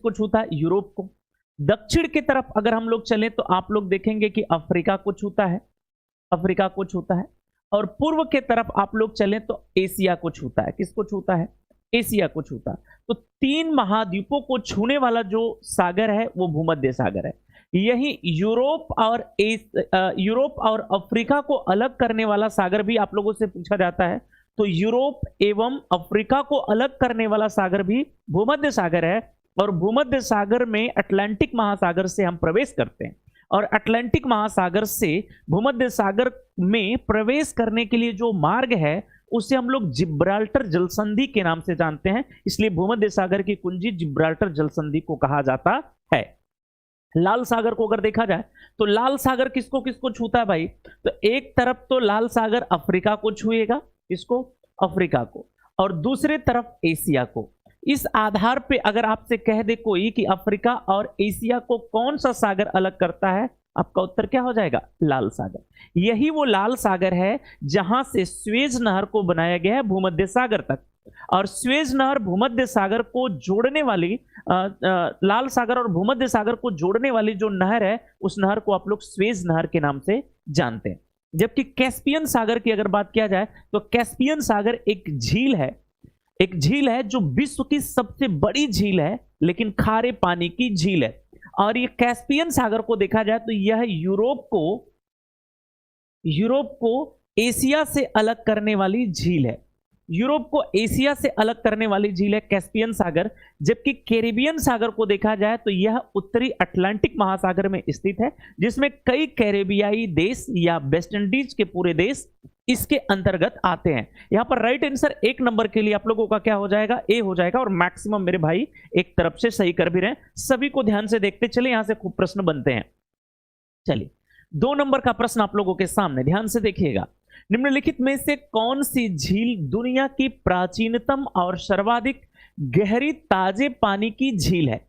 किसको छूता है? यूरोप को। दक्षिण की तरफ अगर हम लोग चलें तो आप लोग देखेंगे कि अफ्रीका को छूता है, अफ्रीका को छूता है। और पूर्व के तरफ आप लोग चलें तो एशिया को छूता है। किसको छूता है? एशिया को छूता है। तो 3 महाद्वीपों को छूने वाला जो सागर है वो भूमध्य सागर है। यही यूरोप और अफ्रीका को अलग करने वाला सागर भी आप लोगों से पूछा जाता है। तो यूरोप एवं अफ्रीका को अलग करने वाला सागर भी भूमध्य सागर है। और भूमध्य सागर में अटलांटिक महासागर से हम प्रवेश करते हैं, और अटलांटिक महासागर से भूमध्य सागर में प्रवेश करने के लिए जो मार्ग है उसे हम लोग जिब्राल्टर जलसंधि के नाम से जानते हैं। इसलिए भूमध्य सागर की कुंजी जिब्राल्टर जलसंधि को कहा जाता है। लाल सागर को अगर देखा जाए तो लाल सागर किसको किसको छूता है भाई? तो एक तरफ तो लाल सागर अफ्रीका को छुएगा, किसको? अफ्रीका को, और दूसरे तरफ एशिया को। इस आधार पे अगर आपसे कह दे कोई कि अफ्रीका और एशिया को कौन सा सागर अलग करता है, आपका उत्तर क्या हो जाएगा? लाल सागर। यही वो लाल सागर है जहां से स्वेज नहर को बनाया गया है भूमध्य सागर तक। और स्वेज नहर भूमध्य सागर को जोड़ने वाली लाल सागर और भूमध्य सागर को जोड़ने वाली जो नहर है उस नहर को आप लोग स्वेज नहर के नाम से जानते हैं। जबकि कैस्पियन सागर की अगर बात किया जाए तो कैस्पियन सागर एक झील है, एक झील है जो विश्व की सबसे बड़ी झील है, लेकिन खारे पानी की झील है। और ये कैस्पियन सागर को देखा जाए तो यह यूरोप को एशिया से अलग करने वाली झील है। यूरोप को एशिया से अलग करने वाली झील है कैस्पियन सागर। जबकि कैरिबियन सागर को देखा जाए तो यह उत्तरी अटलांटिक महासागर में स्थित है, जिसमें कई कैरेबियाई देश या वेस्ट इंडीज के पूरे देश इसके अंतर्गत आते हैं। यहां पर राइट आंसर 1 नंबर के लिए आप लोगों का क्या हो जाएगा? ए हो जाएगा। और मैक्सिमम मेरे भाई एक तरफ से सही कर भी रहे हैं। सभी को ध्यान से देखते चले, यहां से खूब प्रश्न बनते हैं। चलिए 2 नंबर का प्रश्न आप लोगों के सामने, ध्यान से देखिएगा। निम्नलिखित में से कौन सी झील दुनिया की प्राचीनतम और सर्वाधिक गहरी ताजे पानी की झील है?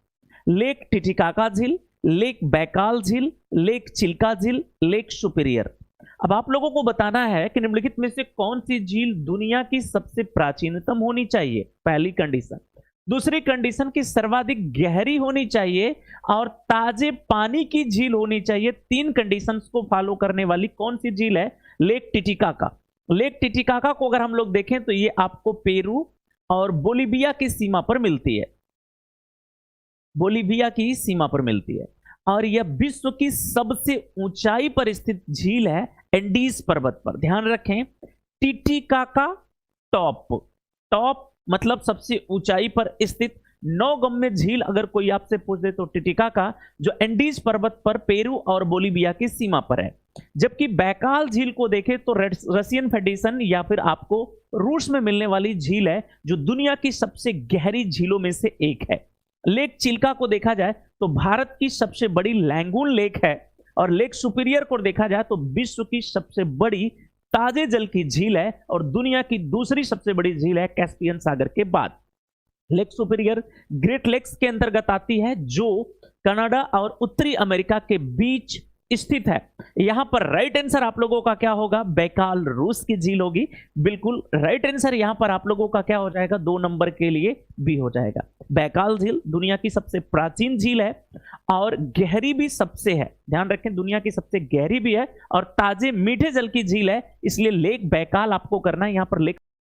लेक टिटिकाका झील, लेक बैकाल झील, लेक चिल्का झील, लेक सुपीरियर। अब आप लोगों को बताना है कि निम्नलिखित में से कौन सी झील दुनिया की सबसे प्राचीनतम होनी चाहिए, पहली कंडीशन। दूसरी कंडीशन की सर्वाधिक गहरी होनी चाहिए और ताजे पानी की झील होनी चाहिए। 3 कंडीशंस को फॉलो करने वाली कौन सी झील है? Lake Titicaca. लेक टिटिकाका को अगर हम लोग देखें तो ये आपको पेरू और बोलीविया की सीमा पर मिलती है, बोलीविया की सीमा पर मिलती है। और यह विश्व की सबसे ऊंचाई पर स्थित झील है एंडीज पर्वत पर। ध्यान रखें, टिटिकाका टॉप मतलब सबसे ऊंचाई पर स्थित नौगम्य झील अगर कोई आपसे पूछ दे तो टिटिकाका, जो एंडीज पर्वत पर पेरू और बोलीविया की सीमा पर है। जबकि बैकाल झील को देखें तो रशियन फेडरेशन या फिर आपको रूस में मिलने वाली झील है, जो दुनिया की सबसे गहरी झीलों में से एक है। लेक चिल्का को देखा जाए तो भारत की सबसे बड़ी लैंगून लेक है। और लेक सुपीरियर को देखा जाए तो विश्व की सबसे बड़ी ताजे जल की झील है और दुनिया की दूसरी सबसे बड़ी झील है कैस्पियन सागर के बाद। लेक सुपीरियर ग्रेट लेक्स के अंतर्गत आती है, जो कनाडा और उत्तरी अमेरिका के बीच स्थित है। यहां पर राइट आंसर आप लोगों का क्या होगा? बैकाल रूस की झील होगी। बिल्कुल राइट आंसर यहां पर आप लोगों का क्या हो जाएगा? 2 नंबर के लिए बी हो जाएगा। बैकाल झील दुनिया की सबसे प्राचीन झील है और गहरी भी सबसे है। ध्यान रखें, दुनिया की सबसे गहरी भी है और ताजे मीठे जल की झील है, इसलिए लेक बैकाल आपको करना है। यहां पर लेक